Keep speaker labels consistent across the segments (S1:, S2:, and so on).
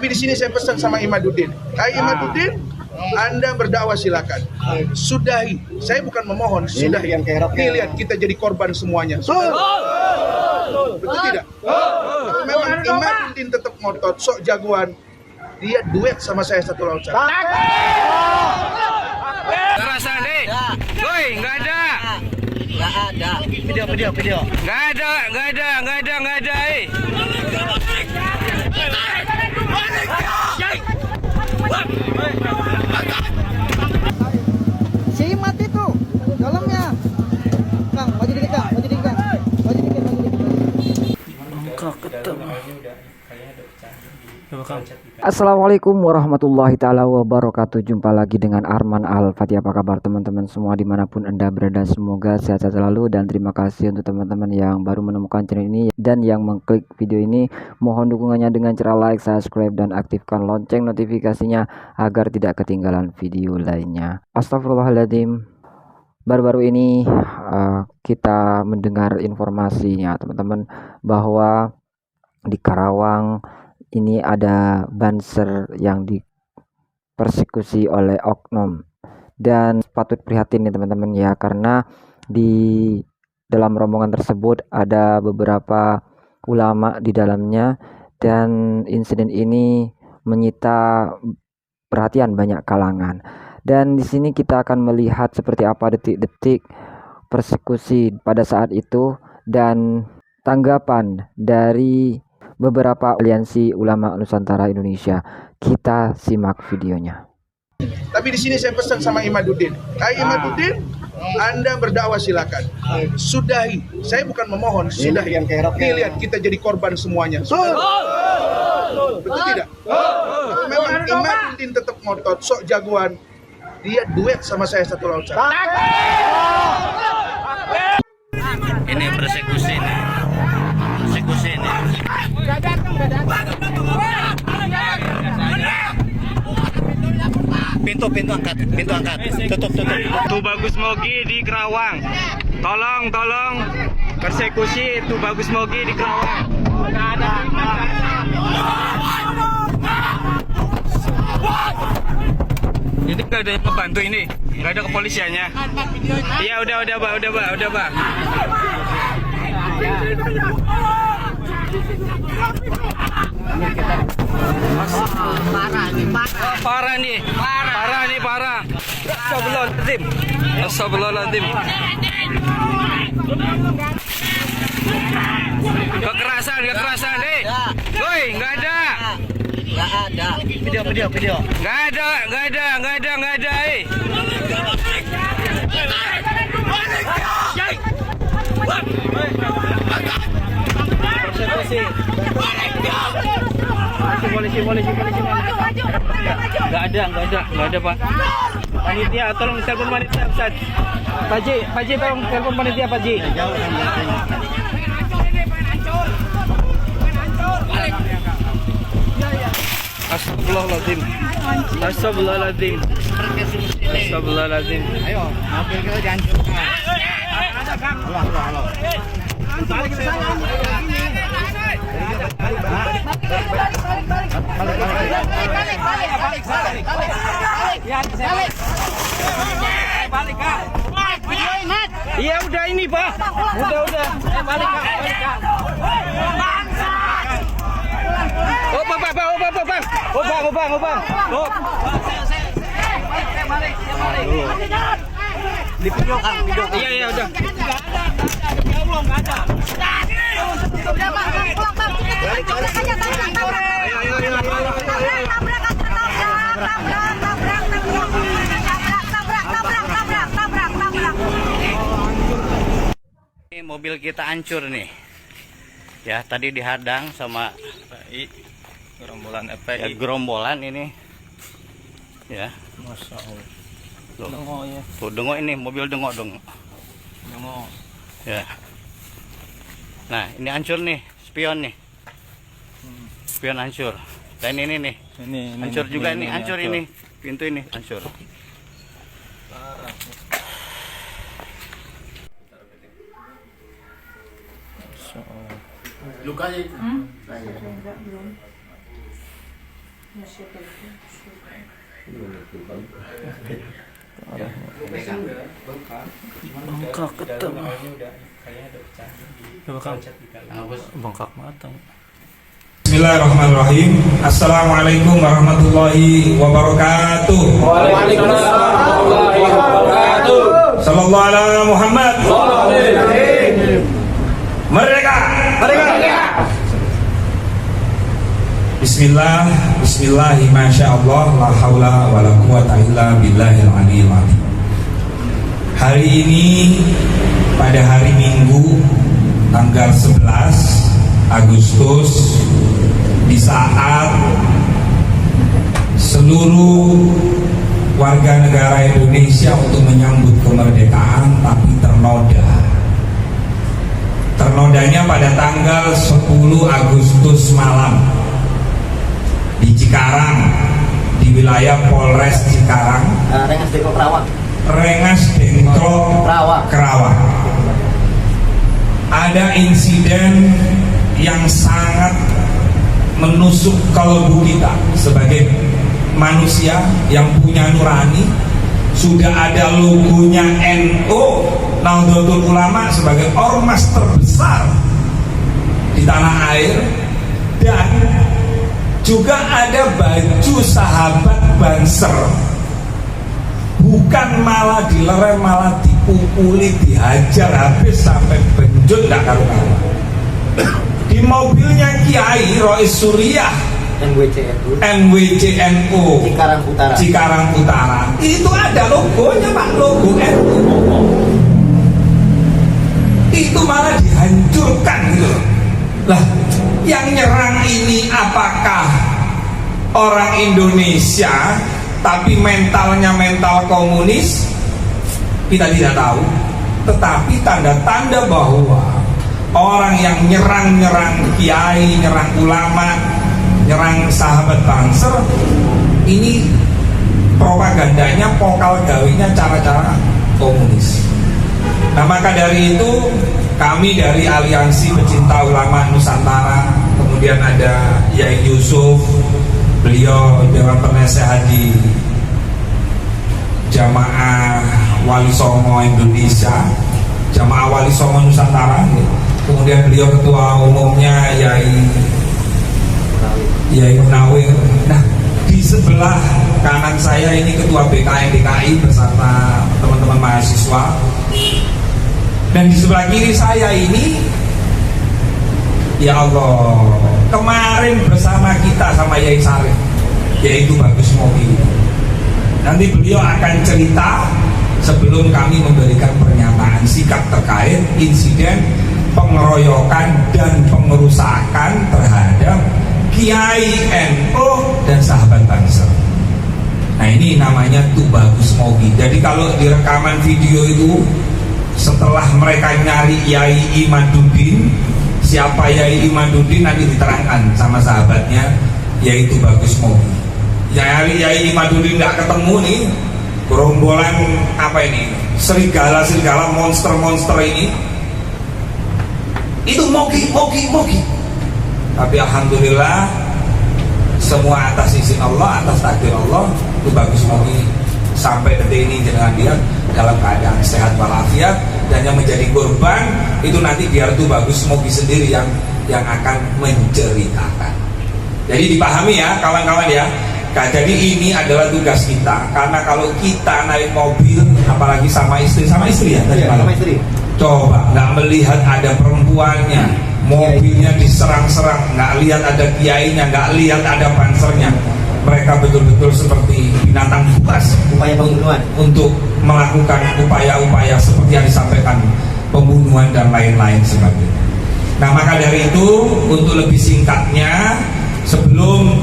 S1: Tapi di sini saya pesan sama Imaduddin. Hai Imaduddin, Anda berdakwah silakan. Sudahi. Saya bukan memohon, sudahi. Nih lihat kita jadi korban semuanya. Betul tidak? Kalau memang Imaduddin tetap ngotot, sok jagoan, dia duet sama saya satu laut satu.
S2: Terasa deh, woi nggak ada. Video. Nggak ada.
S3: Si mati tuh dalamnya. Kang, maju dikit Kang, maju dikit. Enggak ketemu. Assalamualaikum warahmatullahi ta'ala wabarakatuh. Jumpa lagi dengan Arman Al-Fatih. Apa kabar teman-teman semua dimanapun Anda berada? Semoga sehat-sehat selalu. Dan terima kasih untuk teman-teman yang baru menemukan channel ini dan yang mengklik video ini. Mohon dukungannya dengan cara like, subscribe, dan aktifkan lonceng notifikasinya agar tidak ketinggalan video lainnya. Astagfirullahaladzim. Baru-baru ini kita mendengar informasinya teman-teman bahwa di Karawang ini ada banser yang dipersekusi oleh oknum, dan patut prihatin nih teman-teman ya, karena di dalam rombongan tersebut ada beberapa ulama di dalamnya, dan insiden ini menyita perhatian banyak kalangan. Dan di sini kita akan melihat seperti apa detik-detik persekusi pada saat itu dan tanggapan dari beberapa aliansi ulama Nusantara Indonesia. Kita simak videonya.
S1: Tapi di sini saya pesan sama Imaduddin. Hai Imaduddin, Anda berdakwah silakan. Sudahi. Saya bukan memohon, sudahi. Nih lihat kita jadi korban semuanya. Betul tidak? Kalau memang Imaduddin tetap ngotot, sok jagoan, dia duet sama saya satu laut satu.
S2: Ini persekusi nih. Pintu angkat. Tutup. Tuh Bagus Mogi di Karawang. Tolong persekusi itu Bagus Mogi di Karawang. Ini nggak ada yang membantu ini, nggak ada kepolisiannya. Iya udah Pak. Parah. Astagfirullahaladzim. Kekerasan deh. Woi, nggak ada. Video. Nggak ada. Persekusi. Polisi. Nggak ada Pak. Panitia, tolong telepon panitia Ustaz. Pak Ji, tolong telepon panitia Pak Ji. Astagfirullahaladzim.
S3: Ayo, mobil kita dihancurkan. Halo. Balik ke sana. Balik.
S2: Iya udah ini Pak. Udah. Balik Kak. Oh Bang. Oh.
S3: Balik.
S2: Di video Kang, video. Iya udah.
S3: Enggak ada. Udah Bang, pulang Bang. Tabrak aja, tabrak.
S2: Ini mobil kita hancur nih. Ya, tadi dihadang sama gerombolan ini. Ya.
S3: Masya Allah.
S2: Dengok ya. Tuh dengok ini, mobil dengok. Ya. Nah, ini hancur nih, spion nih. Spion hancur. Dan ini nih. Ini hancur juga ini, hancur ini. Pintu ini hancur.
S4: Luka aja itu. Bengkak ketemu. Bengkak matang.
S5: Bismillahirrahmanirrahim. Assalamualaikum warahmatullahi wabarakatuh.
S4: Waalaikumsalam warahmatullahi wabarakatuh.
S5: Sallallahu ala Muhammad. Merdeka. Merdeka. Bismillah, bismillahi masyaallah, la haula wala quwata illa billahil aliyil azim. Hari ini pada hari Minggu tanggal 11 Agustus, di saat seluruh warga negara Indonesia untuk menyambut kemerdekaan tapi ternodanya pada tanggal 10 Agustus malam di Cikarang, di wilayah Polres Cikarang, Rengas Dengklok Kerawang. Ada insiden yang sangat menusuk kalbu kita sebagai manusia yang punya nurani. Sudah ada logonya NU, Nahdlatul Ulama, sebagai ormas terbesar di tanah air, dan juga ada baju sahabat Banser. Bukan malah dilerem, malah dipukuli, dihajar habis sampai benjut tidak karu-karuan. Di mobilnya Kiai Rois Suriah NWCNU Cikarang Utara itu ada logonya Pak, logo NU. Itu malah dihancurkan gitu. Lah, yang nyerang ini apakah orang Indonesia tapi mentalnya mental komunis? Kita tidak tahu. Tetapi tanda-tanda bahwa orang yang nyerang kiai, nyerang ulama, nyerang sahabat Banser, ini propagandanya, pokal gawinya cara-cara komunis. Nah, maka dari itu kami dari Aliansi Pecinta Ulama Nusantara, kemudian ada Yai Yusuf, beliau Dewan Penasehat di Jamaah Wali Songo Indonesia, Jamaah Wali Songo Nusantara, kemudian beliau ketua umumnya Yai Munawir. Nah, di sebelah kanan saya ini ketua BKN DKI bersama teman-teman mahasiswa, dan di sebelah kiri saya ini, ya Allah, kemarin bersama kita sama Yai Sarif, yaitu Bagus Mogi. Nanti beliau akan cerita sebelum kami memberikan pernyataan sikap terkait insiden pengeroyokan dan pengerusakan terhadap Kiai NU dan sahabat Banser. Nah, ini namanya tuh Bagus Mogi. Jadi kalau di rekaman video itu, setelah mereka nyari Yai Imaduddin, siapa Yai Imaduddin nanti diterangkan sama sahabatnya, yaitu Bagus Mogi. Yai Imaduddin nggak ketemu nih, gerombolan apa ini, serigala monster ini, itu Mogi. Tapi alhamdulillah semua atas izin Allah, atas takdir Allah, itu Bagus Mogi sampai detik ini jangan lihat dalam keadaan sehat walafiat, dan yang menjadi korban itu nanti biar tuh Bagus Mogi sendiri yang akan menceritakan. Jadi dipahami ya kawan-kawan ya. Nah, jadi ini adalah tugas kita, karena kalau kita naik mobil apalagi sama istri ya tadi malam, coba nggak melihat ada perempuannya, mobilnya diserang-serang, nggak lihat ada kiainya, nggak lihat ada pansernya, mereka betul-betul seperti binatang buas, upaya pembunuhan untuk melakukan upaya-upaya seperti yang disampaikan, pembunuhan dan lain-lain sebagainya. Nah, maka dari itu untuk lebih singkatnya, sebelum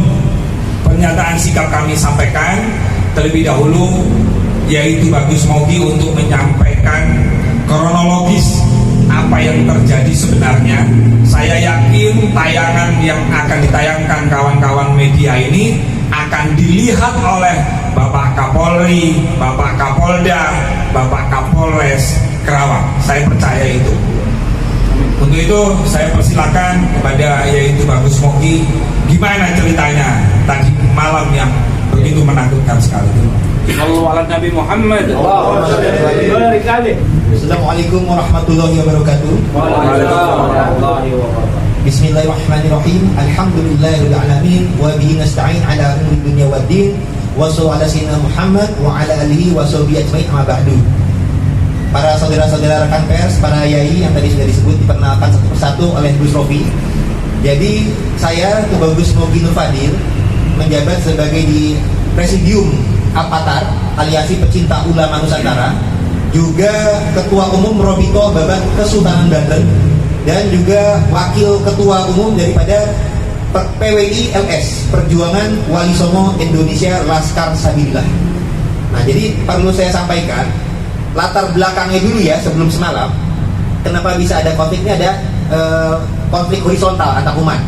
S5: pernyataan sikap kami sampaikan, terlebih dahulu yaitu Bagus Mogi untuk menyampaikan kronologis apa yang terjadi sebenarnya. Saya yakin tayangan yang akan ditayangkan kawan-kawan media ini akan dilihat oleh Bapak Kapolri, Bapak Kapolda, Bapak Kapolres Kerawang. Saya percaya itu. Untuk itu saya persilakan kepada yaitu Bagus Mogi, gimana ceritanya tadi malam yang begitu menakutkan sekali.
S4: Sallallahu ala Nabi Muhammad.
S6: Assalamualaikum warahmatullahi wabarakatuh. Bismillahirrahmanirrahim. Alhamdulillahirabbil alamin wa bihi nasta'in ala umuri dunya waddin. Wa sallallahu ala sayyidina Muhammad wa ala alihi wa sahbihi ajmain amma ba'du. Para saudara-saudara rekan pers, para yai yang tadi sudah disebut diperkenalkan satu persatu oleh Gus Rofi. Jadi saya Tubagus Mogi Nur Fadil menjabat sebagai di Presidium Apatar, aliansi pecinta ulama Nusantara, juga Ketua Umum Robito Babat Kesultanan Banten, dan juga Wakil Ketua Umum daripada PWI LS, Perjuangan Wali Songo Indonesia Laskar Sabilillah. Nah, jadi perlu saya sampaikan latar belakangnya dulu ya sebelum semalam. Kenapa bisa ada konfliknya? Ada konflik horizontal antar umat.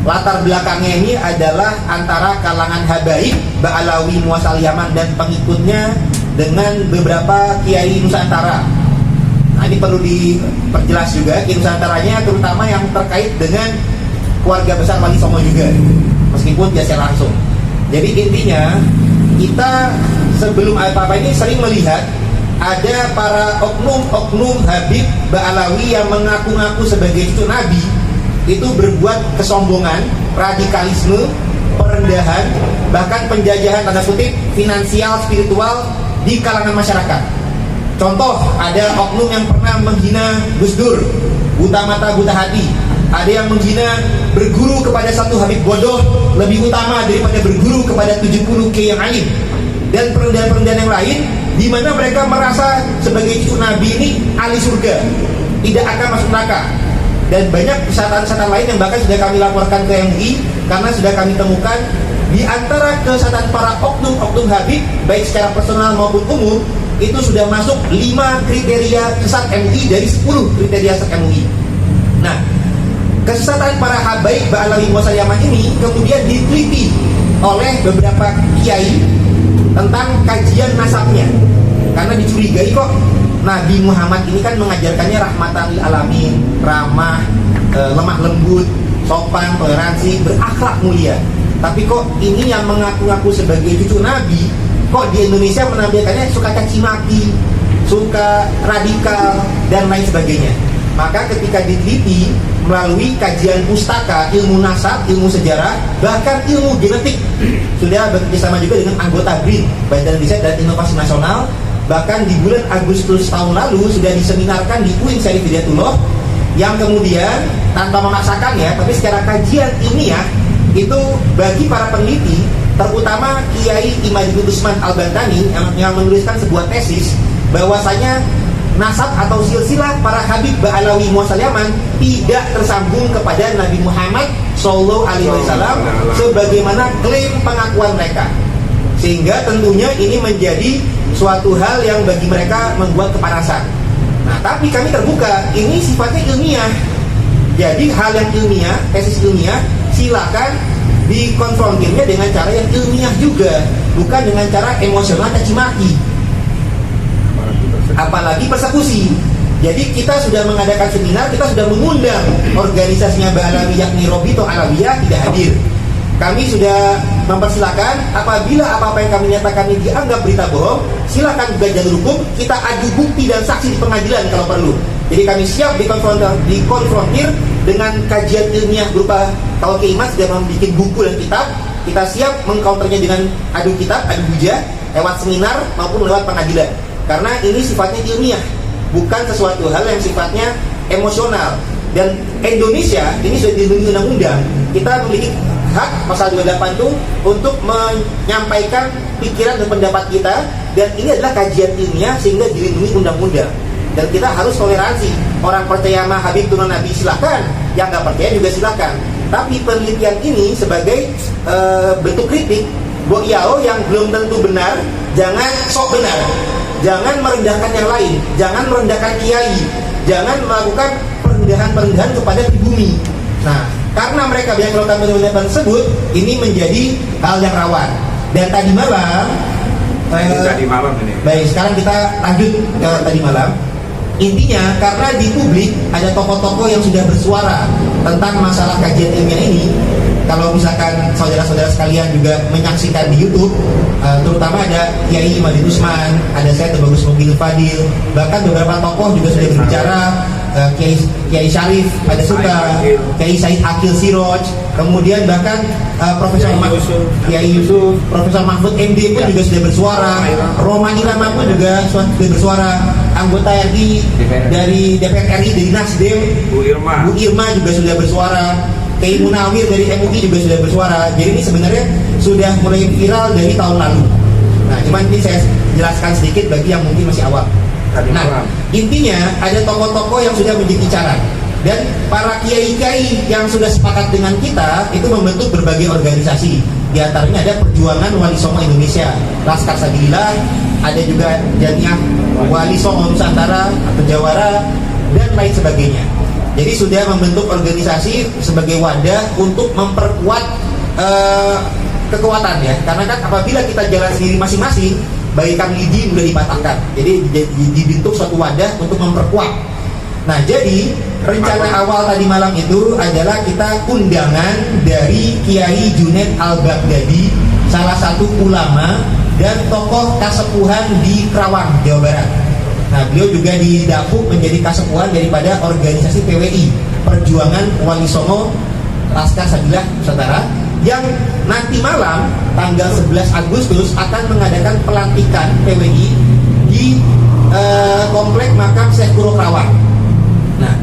S6: Latar belakangnya ini adalah antara kalangan habaib Ba'alawi Muasal Yaman dan pengikutnya dengan beberapa kiai Nusantara. Nah, ini perlu diperjelas juga kiai Nusantaranya, terutama yang terkait dengan keluarga besar Wali Songo juga, meskipun tidak secara langsung. Jadi intinya kita sebelum apa-apa ini sering melihat ada para oknum Habib Ba'alawi yang mengaku-ngaku sebagai cucu Nabi itu berbuat kesombongan, radikalisme, perendahan, bahkan penjajahan tanda kutip finansial, spiritual di kalangan masyarakat. Contoh, ada oknum yang pernah menghina Gus Dur, buta mata buta hati. Ada yang menghina berguru kepada satu Habib bodoh lebih utama daripada berguru kepada 70 kiai yang alim. Dan perendahan-perendahan yang lain di mana mereka merasa sebagai cucu Nabi ini ahli surga, tidak akan masuk neraka. Dan banyak kesalahan-kesalahan lain yang bahkan sudah kami laporkan ke MUI karena sudah kami temukan di antara kesalahan para oknum Habib baik secara personal maupun umum itu sudah masuk 5 kriteria sesat MUI dari 10 kriteria sesat MUI. Nah, kesesatan para habaib Ba'alawi Muasal Yaman ini kemudian diteliti oleh beberapa kiai tentang kajian nasabnya, karena dicurigai kok Nabi Muhammad ini kan mengajarkannya rahmatan lil alamin, ramah, lemah lembut, sopan, toleransi, berakhlak mulia. Tapi kok ini yang mengaku-ngaku sebagai cucu Nabi, kok di Indonesia menampilkannya suka caci maki, suka radikal, dan lain sebagainya. Maka ketika diteliti melalui kajian pustaka, ilmu nasab, ilmu sejarah, bahkan ilmu genetik, sudah bekerjasama juga dengan anggota BRIN, Badan Riset dan Inovasi Nasional. Bahkan di bulan Agustus tahun lalu sudah diseminarkan di UIN Syarif Hidayatullah, yang kemudian tanpa memaksakan ya, tapi secara kajian ilmiah itu bagi para peneliti, terutama Kiai Imadul Usman Al-Bantani yang menuliskan sebuah tesis bahwasanya nasab atau silsilah para Habib Ba'alawi Muasal Yaman tidak tersambung kepada Nabi Muhammad Sallallahu Alaihi Wasallam sebagaimana klaim pengakuan mereka, sehingga tentunya ini menjadi suatu hal yang bagi mereka membuat kepanasan. Nah, tapi kami terbuka, ini sifatnya ilmiah. Jadi hal yang ilmiah, tesis ilmiah, silakan dikonfrontirnya dengan cara yang ilmiah juga, bukan dengan cara emosional caci maki, apalagi persekusi. Jadi kita sudah mengadakan seminar, kita sudah mengundang organisasinya Ba'alawi yakni Robito Alawiyah tidak hadir. Kami sudah mempersilahkan apabila apa-apa yang kami nyatakan ini dianggap berita bohong, silakan juga jalur hukum, kita adu bukti dan saksi di pengadilan kalau perlu. Jadi kami siap dikonfrontir dengan kajian ilmiah berupa, kalau Kiai Mas sudah membuat buku dan kitab, kita siap mengcounternya dengan adu kitab, adu hujah, lewat seminar maupun lewat pengadilan. Karena ini sifatnya ilmiah, bukan sesuatu hal yang sifatnya emosional. Dan Indonesia ini sudah dilindungi undang-undang. Kita memiliki hak pasal 28 itu untuk menyampaikan pikiran dan pendapat kita, dan ini adalah kajian ilmiah sehingga dilindungi undang-undang. Dan kita harus toleransi. Orang percaya sama Habib Tuhan Nabi silakan, yang nggak percaya juga silakan. Tapi penelitian ini sebagai bentuk kritik buat Yao yang belum tentu benar, jangan sok benar, jangan merendahkan yang lain, jangan merendahkan kiai, jangan melakukan perendahan kepada pribumi. Nah, karena mereka banyak melakukan perendahan tersebut, ini menjadi hal yang rawan. Dan tadi malam ini. Baik, sekarang kita lanjut ke tadi malam. Intinya karena di publik ada tokoh-tokoh yang sudah bersuara tentang masalah kajian ilmiah ini, kalau misalkan saudara-saudara sekalian juga menyaksikan di YouTube, terutama ada Kiai Imadil Usman, ada saya Bagus Mobil Fadil, bahkan beberapa tokoh juga sudah berbicara, Kiai Syarif ada Suka, Kiai Said Akil Siroj, kemudian bahkan Kiai Yusuf, Profesor Mahfud MD pun juga sudah bersuara, Romani Lama pun juga sudah bersuara, anggota RI dari DPR RI dari Nasdem, Bu Irma juga sudah bersuara, Kiai Munawir dari MUI juga sudah bersuara. Jadi ini sebenarnya sudah mulai viral dari tahun lalu. Nah, cuman ini saya jelaskan sedikit bagi yang mungkin masih awam. Nah, intinya ada tokoh-tokoh yang sudah menjadi incaran, dan para kiai-kiai yang sudah sepakat dengan kita itu membentuk berbagai organisasi. Di antaranya ada Perjuangan Wali Songo Indonesia, Laskar Sabilillah, ada juga Jamiah Wali Songo Nusantara atau Jawara, dan lain sebagainya. Jadi sudah membentuk organisasi sebagai wadah untuk memperkuat kekuatan ya. Karena kan apabila kita jalan sendiri masing-masing, bagaikan lidi mudah dipatahkan. Jadi dibentuk suatu wadah untuk memperkuat. Nah, jadi rencana awal tadi malam itu adalah kita undangan dari Kiai Junaid Al-Baghdadi, salah satu ulama dan tokoh kasepuhan di Kerawang, Jawa Barat. Nah, beliau juga didapuk menjadi kasepuhan daripada organisasi PWI, Perjuangan Wali Songo Laskar Sabilillah Nusantara, yang nanti malam tanggal 11 Agustus akan mengadakan pelantikan PWI di Komplek Makam Syekh Kuro Kerawang. Nah,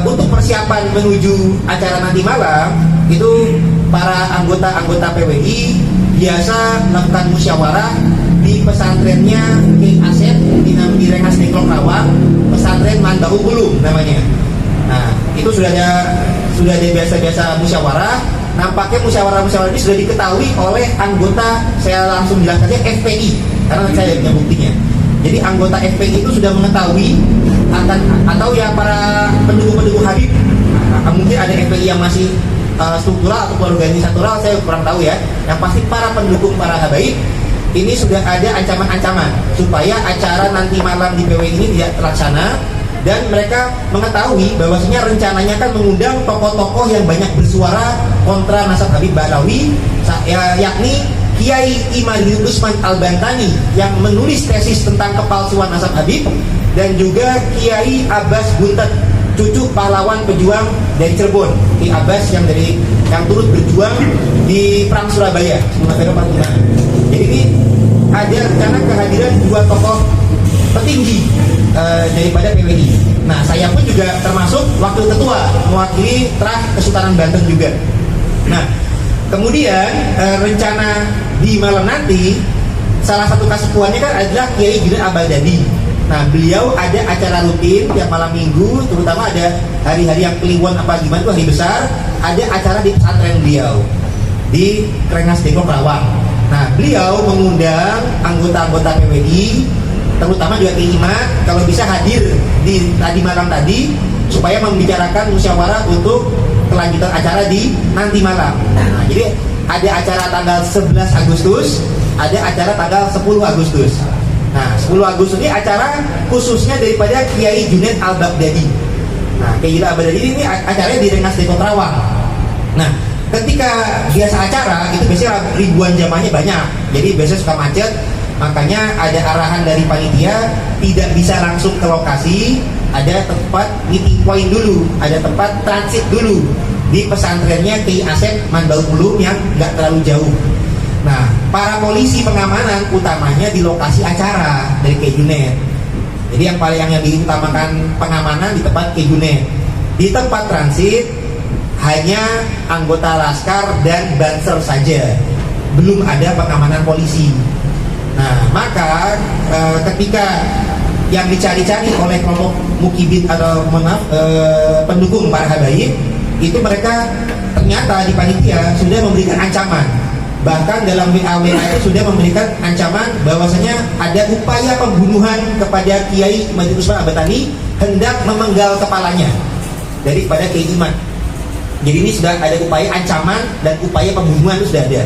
S6: untuk persiapan menuju acara nanti malam itu para anggota PWI biasa melakukan musyawarah di pesantrennya Kiai Asep di Rengas Dengklok Kerawang, pesantren Mandau Hulu namanya. Nah, itu sudah ada biasa-biasa musyawarah. Nampaknya musyawarah ini sudah diketahui oleh anggota, saya langsung jelaskan saja, FPI, karena saya punya buktinya. Jadi anggota FPI itu sudah mengetahui atau ya para pendukung Habib, mungkin ada FPI yang masih struktural atau organisatoral, saya kurang tahu ya. Yang pasti para pendukung para habaib ini sudah ada ancaman-ancaman supaya acara nanti malam di PWI ini tidak terlaksana, dan mereka mengetahui bahwasanya rencananya kan mengundang tokoh-tokoh yang banyak bersuara kontra nasab Habib Ba'alawi, yakni Kiai Imadil Usman Al-Bantani yang menulis tesis tentang kepalsuan nasab Habib, dan juga Kiai Abbas Buntet, cucu pahlawan pejuang dari Cirebon, Kiai Abbas yang turut berjuang di Perang Surabaya. Jadi ini ada rencana kehadiran dua tokoh petinggi daripada PWI. Nah, saya pun juga termasuk wakil ketua mewakili Trah Kesultanan Banten juga. Nah, kemudian rencana di malam nanti salah satu kasepuannya kan adalah Kiai Junaid Al-Baghdadi. Nah, beliau ada acara rutin tiap malam minggu, terutama ada hari-hari yang kliwon apa gimana itu hari besar, ada acara di pesantren beliau di Rengas Dengklok Kerawang. Nah, beliau mengundang anggota-anggota PWI, terutama juga Kiai Imat, kalau bisa hadir di tadi malam tadi supaya membicarakan musyawarah untuk kelanjutan acara di nanti malam. Nah, jadi ada acara tanggal 11 Agustus, ada acara tanggal 10 Agustus. Nah, 10 Agustus ini acara khususnya daripada Kiai Junaid Al-Baghdadi. Nah, Kiai Junaid Al-Baghdadi ini acaranya di Rengas Dengklok Kerawang. Nah, ketika biasa acara itu biasanya ribuan jamaahnya banyak, jadi biasanya suka macet. Makanya ada arahan dari panitia tidak bisa langsung ke lokasi, ada tempat meeting point dulu, ada tempat transit dulu di pesantrennya Kiai Asep Mandau Hulu yang nggak terlalu jauh. Nah, para polisi pengamanan utamanya di lokasi acara dari Kiai Junaid. Jadi yang diutamakan pengamanan di tempat Kiai Junaid. Di tempat transit hanya anggota laskar dan banser saja, belum ada pengamanan polisi. Nah, maka ketika yang dicari-cari oleh kelompok mukibin atau pendukung para habaib itu, mereka ternyata di panitia sudah memberikan ancaman. Bahkan dalam WA itu sudah memberikan ancaman bahwasanya ada upaya pembunuhan kepada Kiai Imadil Usman Al-Bantani, hendak memenggal kepalanya daripada Kiai Imat. Jadi ini sudah ada upaya ancaman dan upaya pembunuhan itu sudah ada.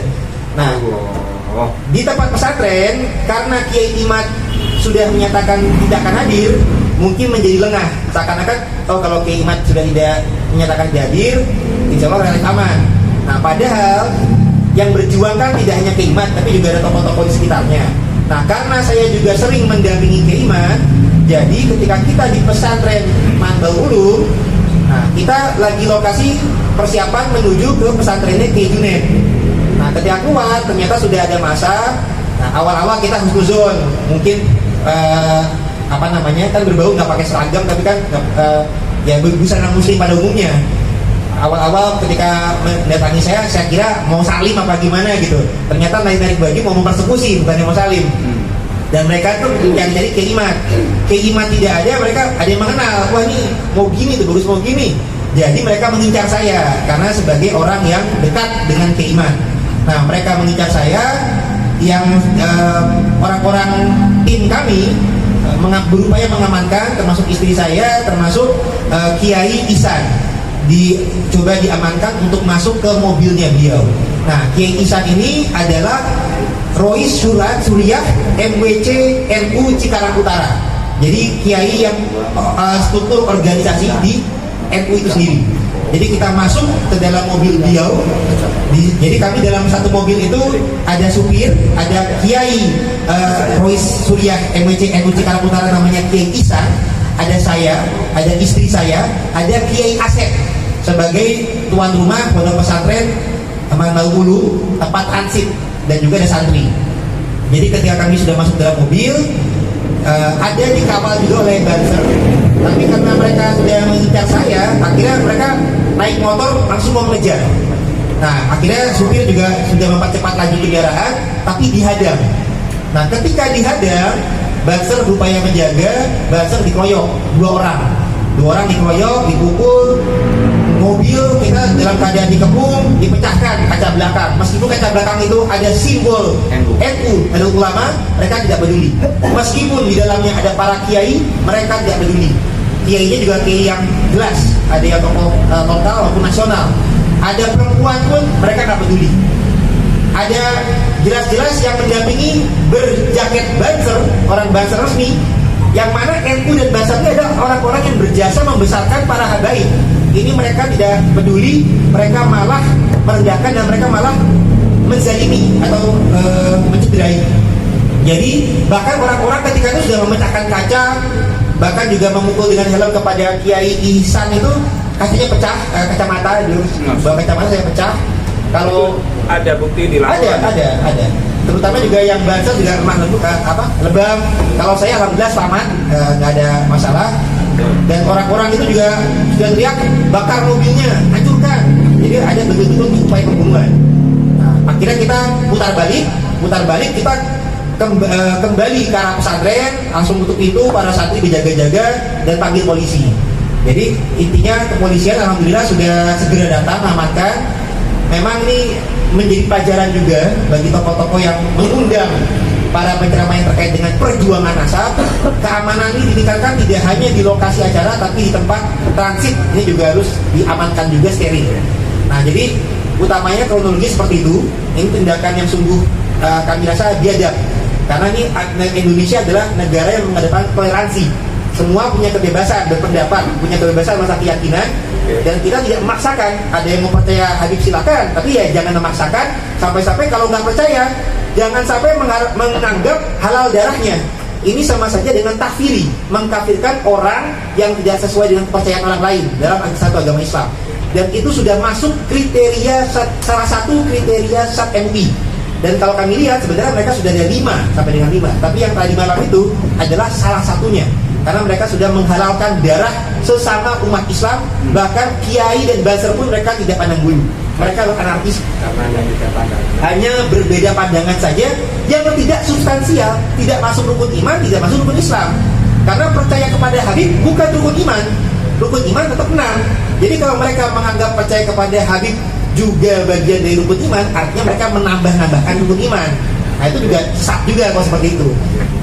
S6: Nah, di tempat pesantren karena Kiai Imat sudah menyatakan tidak akan hadir, mungkin menjadi lengah. Seakan-akan kalau Kiai Imat sudah tidak menyatakan tidak hadir, insya Allah relatif aman. Nah, padahal yang berjuang kan tidak hanya Kiai Imad, tapi juga ada tokoh-tokoh di sekitarnya. Nah, karena saya juga sering mendampingi Kiai Imad, jadi ketika kita di pesantren Mandal Ulum, nah kita lagi lokasi persiapan menuju ke pesantrennya Kiai Junaid. Nah, ketika keluar ternyata sudah ada masa. Nah, awal-awal kita husnuzon, mungkin kan berbau nggak pakai seragam, tapi kan ya busana muslim pada umumnya. Awal-awal ketika mendatangi saya kira mau salim apa gimana gitu. Ternyata narik-narik baju mau mempersekusi, bukannya mau salim. Dan mereka tuh cari-cari Kiai Imad. Kiai Imad tidak ada, mereka ada yang mengenal. Wah, ini mau gini tuh, bagus mau gini. Jadi mereka mengincar saya karena sebagai orang yang dekat dengan Kiai Imad. Nah, mereka mengincar saya, yang orang-orang tim kami berupaya mengamankan, termasuk istri saya, termasuk Kiai Ihsan, dicoba diamankan untuk masuk ke mobilnya beliau. Nah, Kiai Ihsan ini adalah Rois Suriah MWC NU Cikarang Utara. Jadi kiai yang struktur organisasi di NU itu sendiri. Jadi kita masuk ke dalam mobil beliau. Jadi kami dalam satu mobil itu ada supir, ada Kiai Rois Suriah MWC NU Cikarang Utara namanya Kiai Ihsan, ada saya, ada istri saya, ada Kiai Asep sebagai tuan rumah pondok pesantren Mandal Ulum, tempat ansip, dan juga ada santri. Jadi ketika kami sudah masuk dalam mobil, ada dikawal juga oleh banser. Tapi karena mereka sudah mengincar saya, akhirnya mereka naik motor langsung mau mengejar. Nah, akhirnya supir juga sudah mempercepat laju kendaraan, tapi dihadang. Nah, ketika dihadang, banser berupaya menjaga, banser dikeroyok, dua orang dikeroyok, dipukul. Mobil kita dalam keadaan dikepung, dipecahkan kaca belakang. Meskipun kaca belakang itu ada simbol NU, Nahdlatul Ulama, mereka tidak peduli. Meskipun di dalamnya ada para kiai, mereka tidak peduli. Kiainya juga kiai yang jelas, ada yang tokoh lokal maupun nasional. Ada perempuan pun mereka tidak peduli. Ada jelas-jelas yang mendampingi berjaket banser, orang banser resmi, yang mana NU dan banser ini adalah orang-orang yang berjasa membesarkan para habaib. Ini mereka tidak peduli, mereka malah merendahkan dan mereka malah menzalimi atau mencederai. Jadi bahkan orang-orang ketika itu sudah memecahkan kaca, bahkan juga memukul dengan helm kepada Kiai Ihsan itu, kacanya pecah, kacamata dulu, kacamata saya pecah. Kalau
S4: ada bukti di lapangan.
S6: Ada. Terutama juga yang banser juga remah lebam. Kalau saya alhamdulillah selamat, nggak ada masalah. Dan orang-orang itu juga sudah teriak bakar mobilnya, hancurkan. Jadi ada betul-betul upaya pembunuhan. Nah, akhirnya kita putar balik kita kembali ke arah pesantren, langsung tutup pintu, para santri dijaga-jaga dan panggil polisi. Jadi intinya kepolisian alhamdulillah sudah segera datang mengamankan. Memang ini menjadi pelajaran juga bagi tokoh-tokoh yang mengundang para penceramah yang terkait dengan perjuangan nasab. Keamanan ini ditingkatkan tidak hanya di lokasi acara, tapi di tempat transit ini juga harus diamankan juga steril. Nah, jadi utamanya kronologi seperti itu. Ini tindakan yang sungguh kami rasa biadab, karena ini Indonesia adalah negara yang mengedepankan toleransi. Semua punya kebebasan berpendapat, punya kebebasan masa keyakinan, dan kita tidak memaksakan. Ada yang mau percaya Habib silakan, tapi ya jangan memaksakan. Sampai-sampai kalau nggak percaya, jangan sampai menganggap halal darahnya. Ini sama saja dengan takfiri, mengkafirkan orang yang tidak sesuai dengan kepercayaan orang lain dalam satu agama Islam. Dan itu sudah masuk kriteria, salah satu kriteria SAT MUI. Dan kalau kami lihat sebenarnya mereka sudah ada 5 sampai dengan 5. Tapi yang tadi malam itu adalah salah satunya. Karena mereka sudah menghalalkan darah sesama umat Islam. Bahkan kiai dan banser pun mereka tidak pandang bulu. Mereka adalah anarkis. Hanya berbeda pandangan saja yang tidak substansial, tidak masuk rukun iman, tidak masuk rukun Islam. Karena percaya kepada Habib bukan rukun iman. Rukun iman tetap 6. Jadi kalau mereka menganggap percaya kepada Habib juga bagian dari rukun iman, artinya mereka menambah-nambahkan rukun iman. Nah, itu juga sesat juga kalau seperti itu.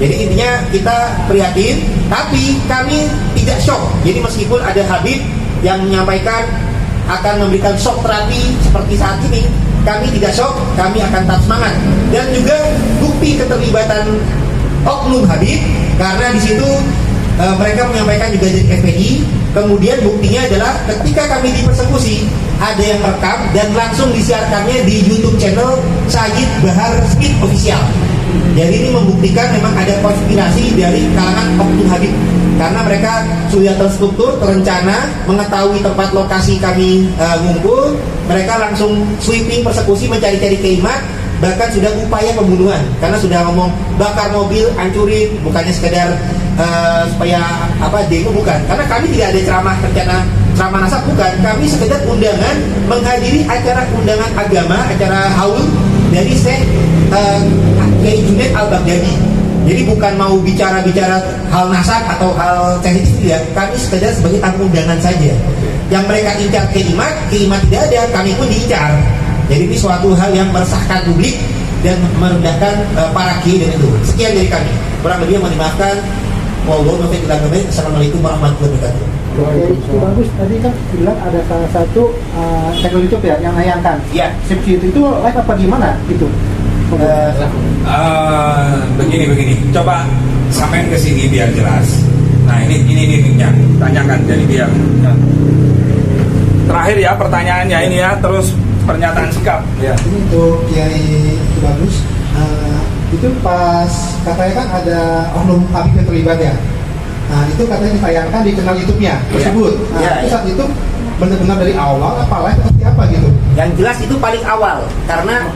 S6: Jadi intinya kita prihatin, tapi kami tidak shock. Jadi meskipun ada Habib yang menyampaikan akan memberikan shock terapi seperti saat ini, kami tidak shock, kami akan tetap semangat. Dan juga bukti keterlibatan oknum Habib, karena di situ mereka menyampaikan juga dari FPI. Kemudian buktinya adalah ketika kami dipersekusi, ada yang rekam dan langsung disiarkannya di YouTube channel Sayyid Bahar Smith Official. Jadi ini membuktikan memang ada konspirasi dari kalangan Oknum Habib, karena mereka sudah terstruktur, terencana, mengetahui tempat lokasi kami ngumpul, mereka langsung sweeping, persekusi, mencari-cari Kiai, bahkan sudah upaya pembunuhan, karena sudah ngomong bakar mobil, hancurin, bukannya sekedar supaya demo, bukan, karena kami tidak ada ceramah nasab, bukan, kami sekedar undangan menghadiri acara undangan agama, acara haul dari Syekh Kiai Junaid Al-Baghdadi. Jadi bukan mau bicara hal nasab atau hal sensitif ya, kami sekedar sebagai tamu undangan saja. Yang mereka incar Kiai Mat tidak ada, kami pun diincar. Jadi ini suatu hal yang meresahkan publik dan merendahkan para kiai dan itu. Sekian dari kami. Kurang lebih mohon dimaafkan. Assalamualaikum warahmatullahi wabarakatuh.
S7: Itu bagus. Tadi kan bilang ada salah satu channel YouTube ya yang nayangkan.
S6: Iya.
S7: Sipsi itu live apa gimana itu?
S5: Begini. Coba sampein ke sini biar jelas. Nah ini linknya. Tanyakan jadi biar. Terakhir ya pertanyaannya ini ya. Terus pernyataan sikap. Ya.
S7: Ini untuk Kiai Bagus. Itu pas katanya kan ada oknum Habib yang terlibat ya. Nah itu katanya ditayangkan di channel YouTube-nya tersebut. Nah itu saat itu benar-benar dari awal apa live seperti apa gitu?
S6: Yang jelas itu paling awal karena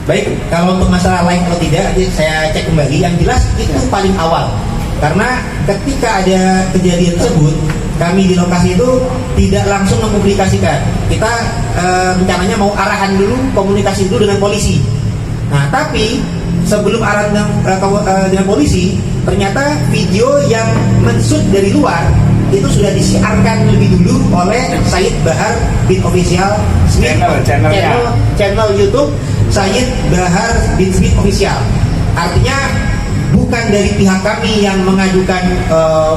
S6: Baik, kalau untuk masalah live atau tidak saya cek kembali. Yang jelas itu paling awal karena ketika ada kejadian tersebut kami di lokasi itu tidak langsung mempublikasikan. Kita rencananya mau arahan dulu, komunikasi dulu dengan polisi. Nah tapi sebelum arahan dengan polisi, ternyata video yang menshoot dari luar itu sudah disiarkan lebih dulu oleh Sayyid Bahar bin Official Smith, channel YouTube Sayyid Bahar bin Smith Official. Artinya bukan dari pihak kami yang mengajukan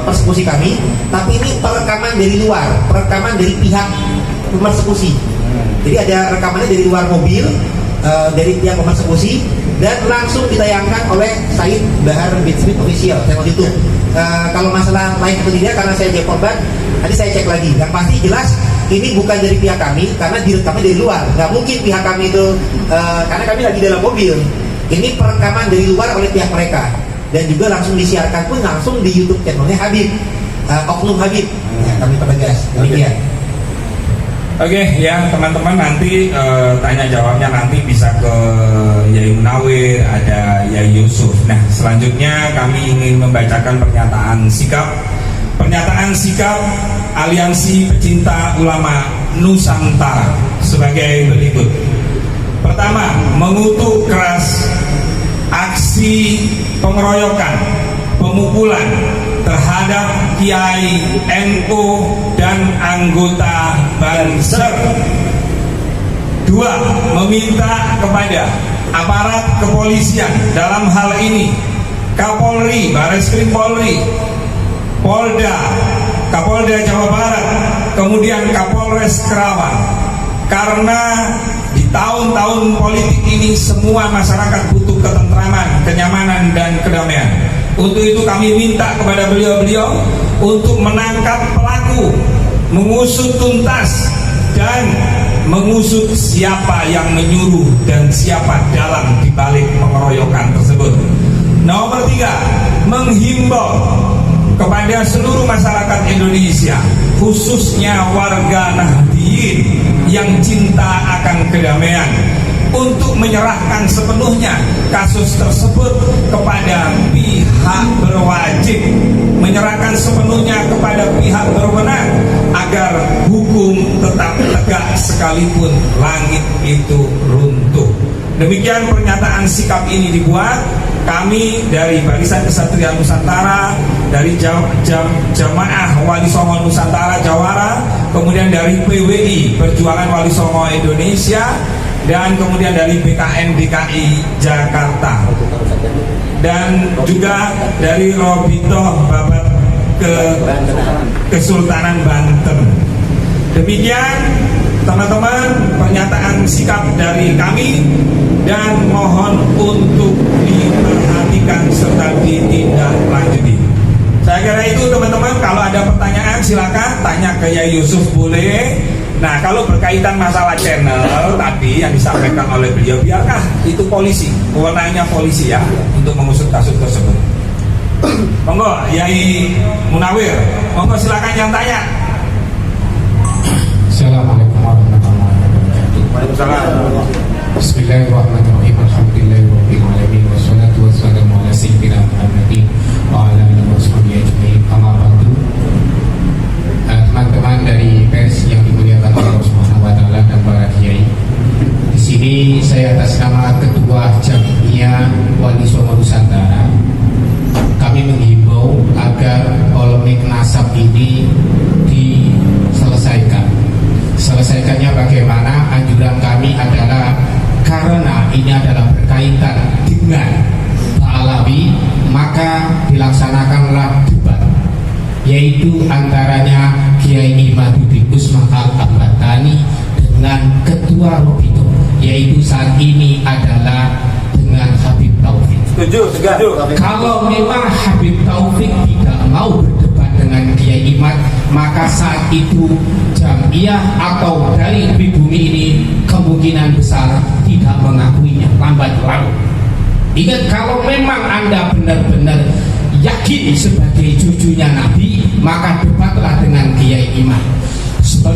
S6: persekusi kami, tapi ini perekaman dari luar, perekaman dari pihak persekusi. Jadi ada rekamannya dari luar mobil, dari pihak persekusi, dan langsung ditayangkan oleh Sayyid Bahar bin Smith Official channel YouTube. Kalau masalah live atau tidak, karena saya jadi korban, nanti saya cek lagi. Yang pasti jelas ini bukan dari pihak kami, karena direkamnya dari luar. Nggak mungkin pihak kami itu, karena kami lagi dalam mobil. Ini perekaman dari luar oleh pihak mereka, dan juga langsung disiarkan pun langsung di YouTube channelnya Habib, Oknum Habib. Ya, kami pertegas. Demikian.
S5: Oke, ya teman-teman nanti tanya jawabnya nanti bisa ke Yai Munawir, ada Yai Yusuf. Nah selanjutnya kami ingin membacakan pernyataan sikap. Pernyataan sikap Aliansi Pecinta Ulama Nusantara sebagai berikut. Pertama, mengutuk keras aksi pengeroyokan, pemukulan terhadap Kiai NU dan anggota Banser. Dua, meminta kepada aparat kepolisian, dalam hal ini Kapolri, Bareskrim Polri, Polda, Kapolda Jawa Barat, kemudian Kapolres Kerawang, karena di tahun-tahun politik ini semua masyarakat butuh ketentraman, kenyamanan, dan kedamaian. Untuk itu kami minta kepada beliau-beliau untuk menangkap pelaku, mengusut tuntas, dan mengusut siapa yang menyuruh dan siapa dalang dibalik pengeroyokan tersebut. Nomor tiga, menghimbau kepada seluruh masyarakat Indonesia, khususnya warga Nahdliyin yang cinta akan kedamaian, untuk menyerahkan sepenuhnya kasus tersebut kepada pihak berwajib, menyerahkan sepenuhnya kepada pihak berwenang agar hukum tetap tegak sekalipun langit itu runtuh. Demikian pernyataan sikap ini dibuat. Kami dari Barisan Kesatria Nusantara, dari Jamaah Wali Songo Nusantara Jawara, kemudian dari PWI Perjuangan Wali Songo Indonesia, dan kemudian dari BKN DKI Jakarta, dan juga dari Robito Babat Kesultanan Banten. Demikian teman-teman pernyataan sikap dari kami, dan mohon untuk diperhatikan serta ditindaklanjuti. Saya kira itu teman-teman, kalau ada pertanyaan silakan tanya ke Yai Yusuf boleh. Nah, kalau berkaitan masalah channel tadi yang disampaikan oleh beliau, biarkah itu polisi, wewenangnya polisi ya untuk mengusut kasus tersebut. Monggo Yai Munawir, monggo silakan yang tanya.
S8: Assalamualaikum warahmatullahi wabarakatuh.
S5: Waalaikumsalam.
S8: Bismillahirrahmanirrahim. Alhamdulillahirabbil alamin wassalatu wassalamu ala sayyidina Muhammadin wa ala alihi washabihi ajmain. Amma ba'du. Teman-teman dari pers yang dimuliakan Allah Subhanahu wa taala dan para kiai. Di sini saya atas nama Ketua Jamiyah Wali Songo Nusantara, kami menghimbau agar polemik nasab ini diselesaikan. Selesaikannya bagaimana? Anjuran kami adalah karena ini adalah berkaitan dengan Pak Alawi, maka dilaksanakanlah debat, yaitu antaranya Kiai Imaduddin Usman Al-Abatani dengan Ketua Robito, yaitu saat ini adalah dengan Habib Taufik.
S5: Setuju.
S8: Kalau memang Habib Taufik tidak mau berdebat dengan Kiai Imad, maka saat itu Jamiyah atau dari pribumi ini kemungkinan besar tidak mengakuinya lambat laun. Ingat, kalau memang Anda benar-benar yakin sebagai cucunya Nabi, maka debatlah dengan Kiai Imad.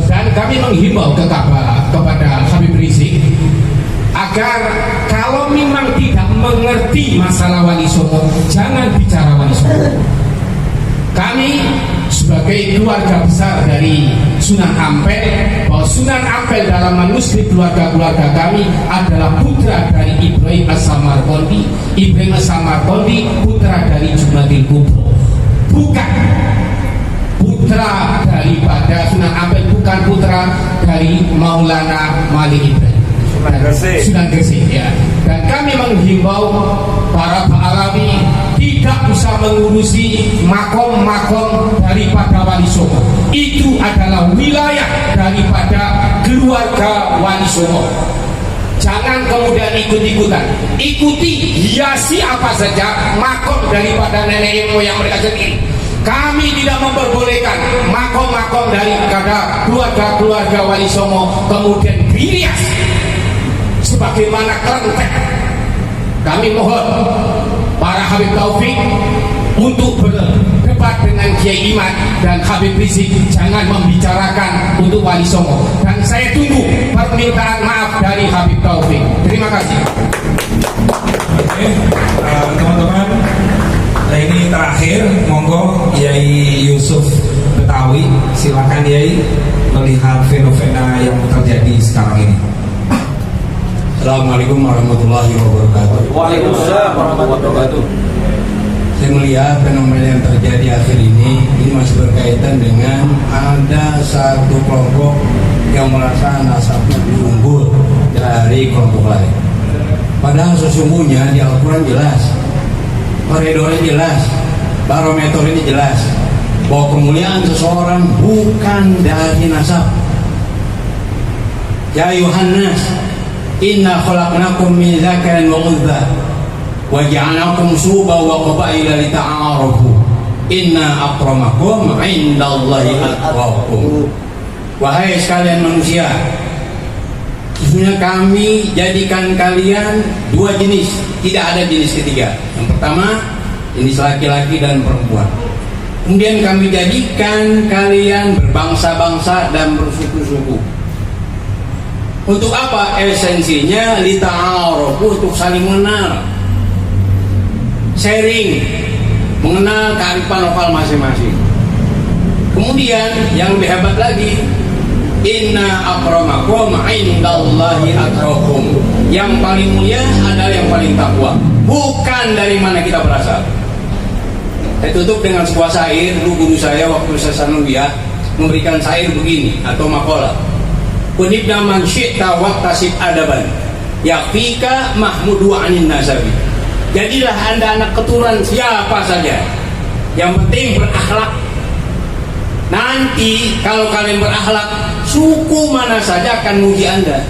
S8: Dan kami menghimbau kepada Habib Rizik agar kalau memang tidak mengerti masalah Wali Songo, jangan bicara Wali Songo. Kami sebagai keluarga besar dari Sunan Ampel, bahwa Sunan Ampel dalam manuskrip keluarga-keluarga kami adalah putra dari Ibrahim As-Samarqandi. Ibrahim As-Samarqandi putra dari Jumadil Kubro, bukan putra daripada Sunan Ampel, bukan putra dari Maulana Malik Ibrahim Sunan Gresik ya. Dan kami menghimbau para Pak Alawi tidak usah mengurusi makom-makom daripada Wali Songo. Itu adalah wilayah daripada keluarga Wali Songo. Jangan kemudian ikut-ikutan. Ikuti, hiasi apa saja makom daripada nenek moyang mereka sendiri. Kami tidak memperbolehkan makom-makom daripada keluarga-keluarga Wali Songo kemudian dirias sebagaimana kelenteng. Kami mohon para Habib Taufik untuk berdebat dengan Kiai Imad dan Habib Rizik, jangan membicarakan untuk Wali Songo. Dan saya tunggu permintaan maaf dari Habib Taufik. Terima kasih.
S5: Oke, teman-teman, nah ini terakhir, monggo Yai Yusuf Betawi, silakan Yai melihat fenomena yang terjadi sekarang ini.
S9: Assalamualaikum warahmatullahi wabarakatuh.
S4: Waalaikumsalam warahmatullahi wabarakatuh.
S9: Saya melihat fenomena yang terjadi akhir ini masih berkaitan dengan ada satu kelompok yang merasa nasabnya lebih unggul dari kelompok lain. Padahal sesungguhnya di Al-Quran jelas, koridornya jelas, barometernya jelas, bahwa kemuliaan seseorang bukan dari nasab. Ya Yohanes, inna khalaqnakum min dzakarin wa untha wa ja'alnakum syu'uban wa qabaila lita'arafu inna akramakum 'indallahi atqakum. Wahai sekalian manusia, sesungguhnya kami jadikan kalian dua jenis, tidak ada jenis ketiga. Yang pertama, jenis laki-laki dan perempuan. Kemudian kami jadikan kalian berbangsa-bangsa dan bersuku-suku. Untuk apa? Esensinya lita'arofu, untuk saling mengenal, sharing, mengenal kearifan lokal masing-masing. Kemudian yang lebih hebat lagi, inna akramakum 'indallahi atqakum. Yang paling mulia adalah yang paling takwa, bukan dari mana kita berasal. Saya tutup dengan sebuah syair. Dulu guru saya waktu saya sanawiyah memberikan syair begini atau makalah. Kunibna man syi'ta waqtasib adaban yakfika mahmudu anin nasabi. Jadilah anda anak keturunan siapa saja, yang penting berakhlak. Nanti kalau kalian berakhlak, suku mana saja akan muji anda.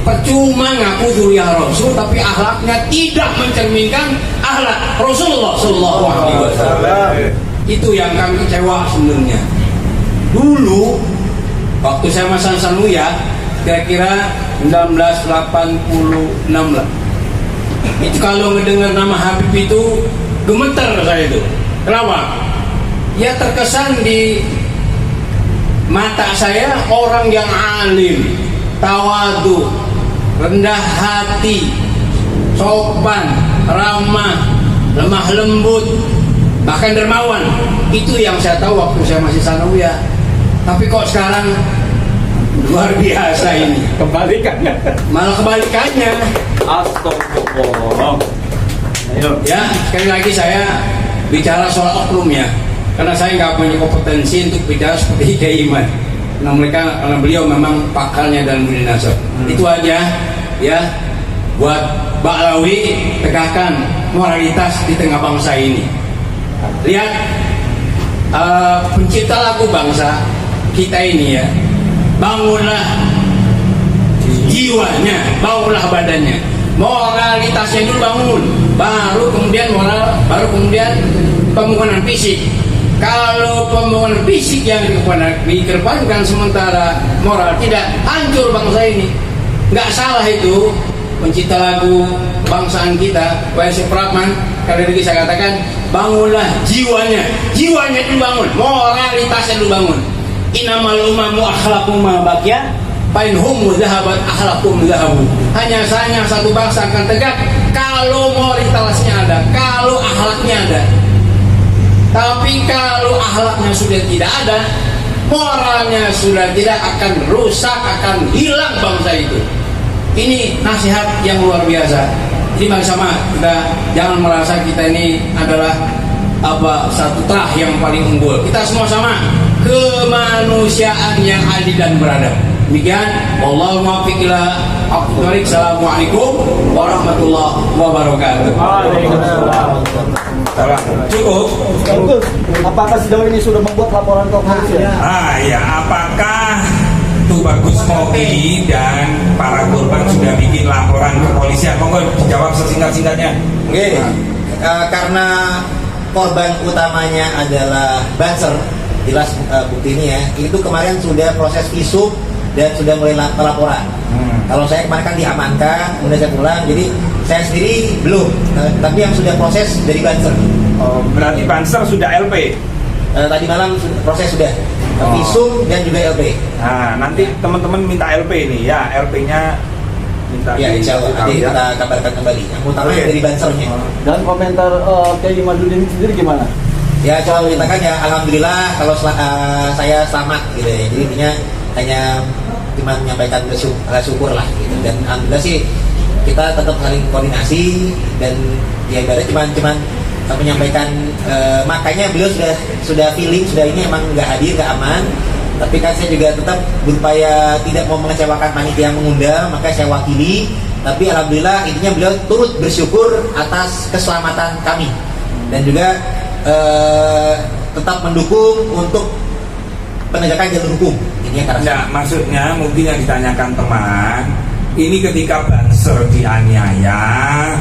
S9: percuma ngaku zuriyah Rasul tapi akhlaknya tidak mencerminkan akhlak Rasulullah Sallallahu Alaihi Wasallam. Itu yang kami kecewa sebenarnya. Dulu waktu saya masang Sanuya kira-kira 1986 lah. Itu kalau mendengar nama Habib itu gemeter saya itu. Kenapa? Ya terkesan di mata saya orang yang alim, tawadu, rendah hati, sopan, ramah, lemah lembut, bahkan dermawan. Itu yang saya tahu waktu saya masih sanawiyah. Tapi kok sekarang luar biasa ini.
S4: Kebalikannya.
S9: Malah kebalikannya.
S4: Astagfirullah.
S9: Ya, sekali lagi saya bicara soal oknum ya. Karena saya nggak punya kompetensi untuk bicara seperti Kiai Iman. Karena beliau memang pakarnya dalam budi nasab. Itu aja ya. Buat Baklawi, tegakkan moralitas di tengah bangsa ini. Lihat pencipta lagu bangsa kita ini ya, bangunlah jiwanya, bangunlah badannya, moralitasnya dulu bangun, baru kemudian moral, baru kemudian pembangunan fisik. Kalau pembangunan fisik yang dikedepankan sementara moral tidak, hancur bangsa ini. Nggak salah itu pencipta lagu bangsaan kita, W.S. Supratman. Kali ini saya katakan, bangunlah jiwanya, jiwanya dulu bangun, moralitasnya dulu bangun. Innamal umamu akhlaqum ma baqiya, painhum zahabat akhlaqum zahabu. Hanya satu bangsa akan tegak kalau moralitasnya ada, kalau akhlaknya ada. Tapi kalau akhlaknya sudah tidak ada, moralnya sudah tidak, akan rusak, akan hilang bangsa itu. Ini nasihat yang luar biasa. Jadi mari sama kita jangan merasa kita ini adalah satu terah yang paling unggul. Kita semua sama, kemanusiaan yang adil dan beradab. Demikian, wallahu muwaffiq ila aqwamit thoriq. Assalamualaikum warahmatullahi wabarakatuh.
S5: Cukup.
S4: Apakah sejauh ini sudah membuat laporan ke kepolisian?
S5: Ya, apakah Tuh Bagus Moki dan para korban sudah bikin laporan ke kepolisian? Monggo dijawab sesingkat-singkatnya.
S6: Oke, karena korban utamanya adalah Banser, jelas bukti ini ya. Itu kemarin sudah proses visum dan sudah mulai laporan. Kalau saya kemarin kan diamankan, kemudian saya pulang, jadi saya sendiri belum. Tapi yang sudah proses dari Banser.
S5: Oh, berarti Banser sudah LP?
S6: Tadi malam proses sudah visum dan juga LP.
S5: Nah, nanti teman-teman minta LP nih ya, LP-nya minta.
S6: Ya, insya Allah nanti kita kabarkan kembali. Yang utama dari Bansernya.
S4: Dan komentar Kiai Imaduddin sendiri gimana?
S6: Ya, coba ceritakan ya. Alhamdulillah kalau saya selamat gitu ya. Jadi intinya hanya cuma menyampaikan syukur lah gitu. Dan alhamdulillah sih kita tetap saling koordinasi dan ya ibaratnya cuman menyampaikan, makanya beliau sudah feeling, sudah ini emang nggak hadir, nggak aman. Tapi kan saya juga tetap berupaya tidak mau mengecewakan panitia yang mengundang, maka saya wakili. Tapi alhamdulillah intinya beliau turut bersyukur atas keselamatan kami dan juga tetap mendukung untuk penegakan jalur hukum. Ini
S5: karena maksudnya mungkin yang ditanyakan teman, ini ketika Banser dianiaya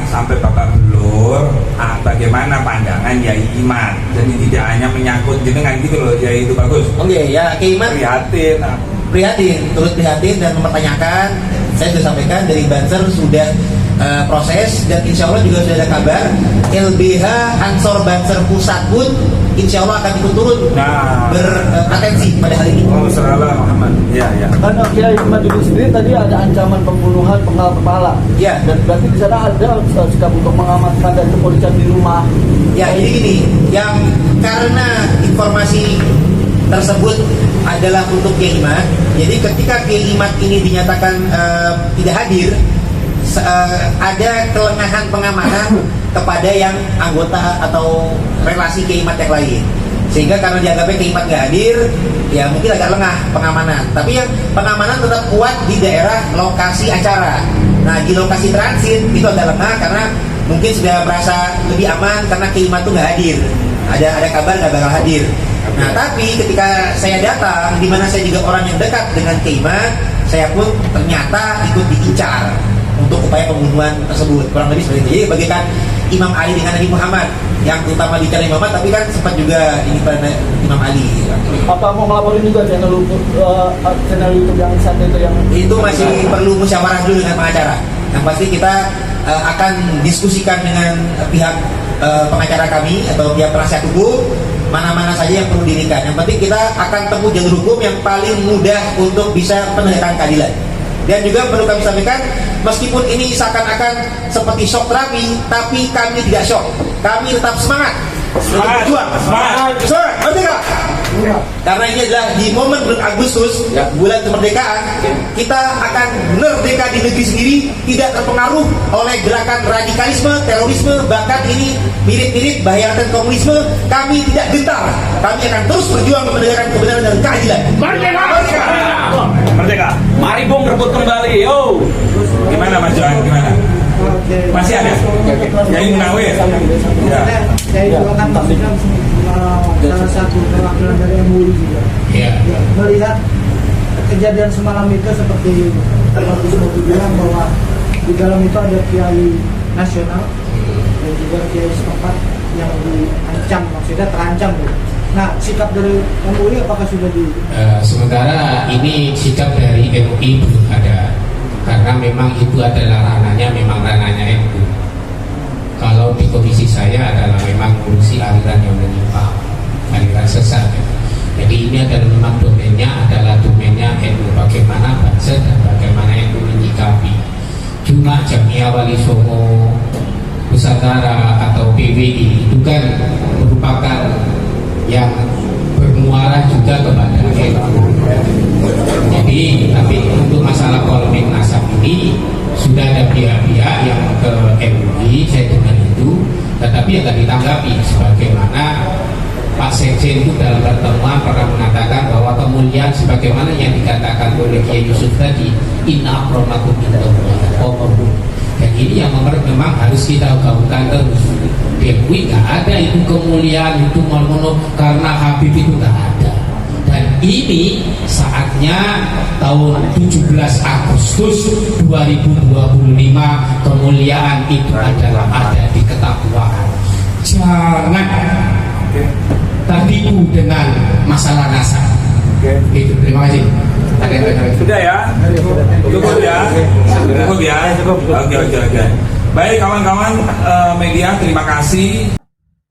S5: sampai babak belur, bagaimana pandangan Yai Iman? Jadi tidak hanya menyangkut jenengan gitu loh, Yai itu Bagus.
S6: Oke, ya Kiai Iman prihatin, turut prihatin dan mempertanyakan. Saya sudah sampaikan dari Banser sudah proses dan insya Allah juga sudah ada kabar LBH Ansor Banser Pusat pun insya Allah akan ikut turun beratensi pada hari ini.
S5: Oh, seralah Muhammad. Ya.
S4: Karena Kiai Imaduddin sendiri tadi ada ancaman pembunuhan penggal kepala.
S6: Ya.
S4: Dan berarti di sana ada sikap untuk mengamankan dan kepolisian di rumah.
S6: Ya, jadi gini, yang karena informasi tersebut adalah untuk Kiai Iman. Jadi ketika Kiai Iman ini dinyatakan tidak hadir, ada kelengahan pengamanan kepada yang anggota atau relasi Kiai Iman yang lain, sehingga karena dianggapnya Kiai Iman nggak hadir, ya mungkin agak lengah pengamanan. Tapi yang pengamanan tetap kuat di daerah lokasi acara. Nah, di lokasi transit itu agak lengah karena mungkin sudah merasa lebih aman karena Kiai Iman tuh nggak hadir. Ada kabar nggak bakal hadir. Nah, tapi ketika saya datang, di mana saya juga orang yang dekat dengan Kiai Iman, saya pun ternyata ikut diincar untuk upaya pembunuhan tersebut, kurang lebih seperti itu. Jadi bagaikan Imam Ali dengan Nabi Muhammad, yang utama dicari Muhammad, tapi kan sempat juga ini pada Imam Ali.
S4: Apa mau melaporin juga channel YouTube yang satu itu yang
S6: itu masih perlu musyawarah dulu dengan pengacara. Yang pasti kita akan diskusikan dengan pihak pengacara kami atau pihak penasihat hukum mana-mana saja yang perlu dirikan. Yang penting kita akan tempuh jalur hukum yang paling mudah untuk bisa penegakan keadilan. Dan juga perlu kami sampaikan, meskipun ini seakan-akan seperti shock terapi, tapi kami tidak shock. Kami tetap semangat. Semangat. Merdeka. Karena ini adalah di momen bulan Agustus, bulan kemerdekaan, kita akan merdeka di negeri sendiri, tidak terpengaruh oleh gerakan radikalisme, terorisme, bahkan ini mirip-mirip bayangan komunisme. Kami tidak gentar. Kami akan terus berjuang menegakkan kebenaran dan keadilan.
S5: Merdeka! Merdeka! Mari Bung rebut kembali, yo! Gimana Mas Johan, gimana? Masih ada? Jadi Munawir? Ya.
S7: Saya juga kan maksudnya salah satu perwakilan dari MUI juga. Melihat kejadian semalam itu seperti Bagus Bobi bilang bahwa di dalam itu ada kiai nasional dan juga kiai setempat yang diancam, maksudnya terancam. Nah, sikap dari MUI apakah sudah di?
S8: Sementara ini sikap dari MUI belum ada, karena memang itu adalah ranahnya MUI. Kalau di komisi saya adalah memang ngurusi aliran yang menyimpang, aliran sesat. Jadi ini adalah memang domainnya NU, bagaimana bangsa dan bagaimana NU menyikapi. Cuma Jamiah Wali Songo, Nusantara atau PWI itu kan merupakan yang bermuara juga kepada NU. Jadi tapi untuk masalah polemik nasab ini sudah ada pihak-pihak yang ke MUI, saya dengar itu, tetapi yang tidak ditanggapi. Sebagaimana Pak Sekjen itu dalam pertemuan pernah mengatakan bahwa kemuliaan sebagaimana yang dikatakan oleh Kiai Yusuf tadi, inna akramakum indallahi atqakum. Dan ini yang memang harus kita gaungkan terus. MUI nggak ada itu kemuliaan itu mono karena Habib itu nggak ada. Dan ini saatnya tahun 17 Agustus 2025 kemuliaan itu adalah ada di ketakwaan. Jangan tertipu dengan masalah nasab. Itu, terima kasih.
S5: Sudah ya? Cukup ya? Cukup ya? Oke. Baik kawan-kawan media, terima kasih.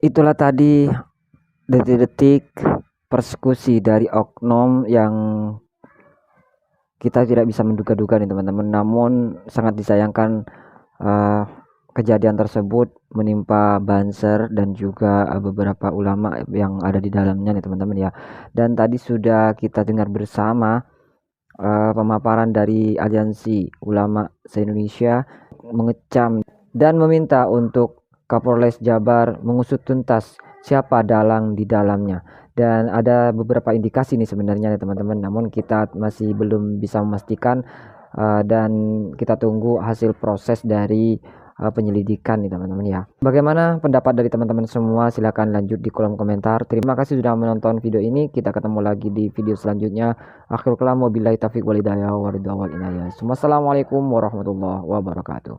S3: Itulah tadi detik-detik persekusi dari oknum yang kita tidak bisa menduga-duga nih teman-teman. Namun sangat disayangkan kejadian tersebut menimpa Banser dan juga beberapa ulama yang ada di dalamnya nih teman-teman ya. Dan tadi sudah kita dengar bersama pemaparan dari Aliansi Ulama se-Indonesia mengecam dan meminta untuk Kapolres Jabar mengusut tuntas siapa dalang di dalamnya. Dan ada beberapa indikasi nih sebenarnya ya teman-teman, namun kita masih belum bisa memastikan dan kita tunggu hasil proses dari penyelidikan nih teman-teman ya. Bagaimana pendapat dari teman-teman semua? Silahkan lanjut di kolom komentar. Terima kasih sudah menonton video ini. Kita ketemu lagi di video selanjutnya. Akhirul kalam wabillahi taufiq wal hidayah. Wassalamualaikum warahmatullahi wabarakatuh.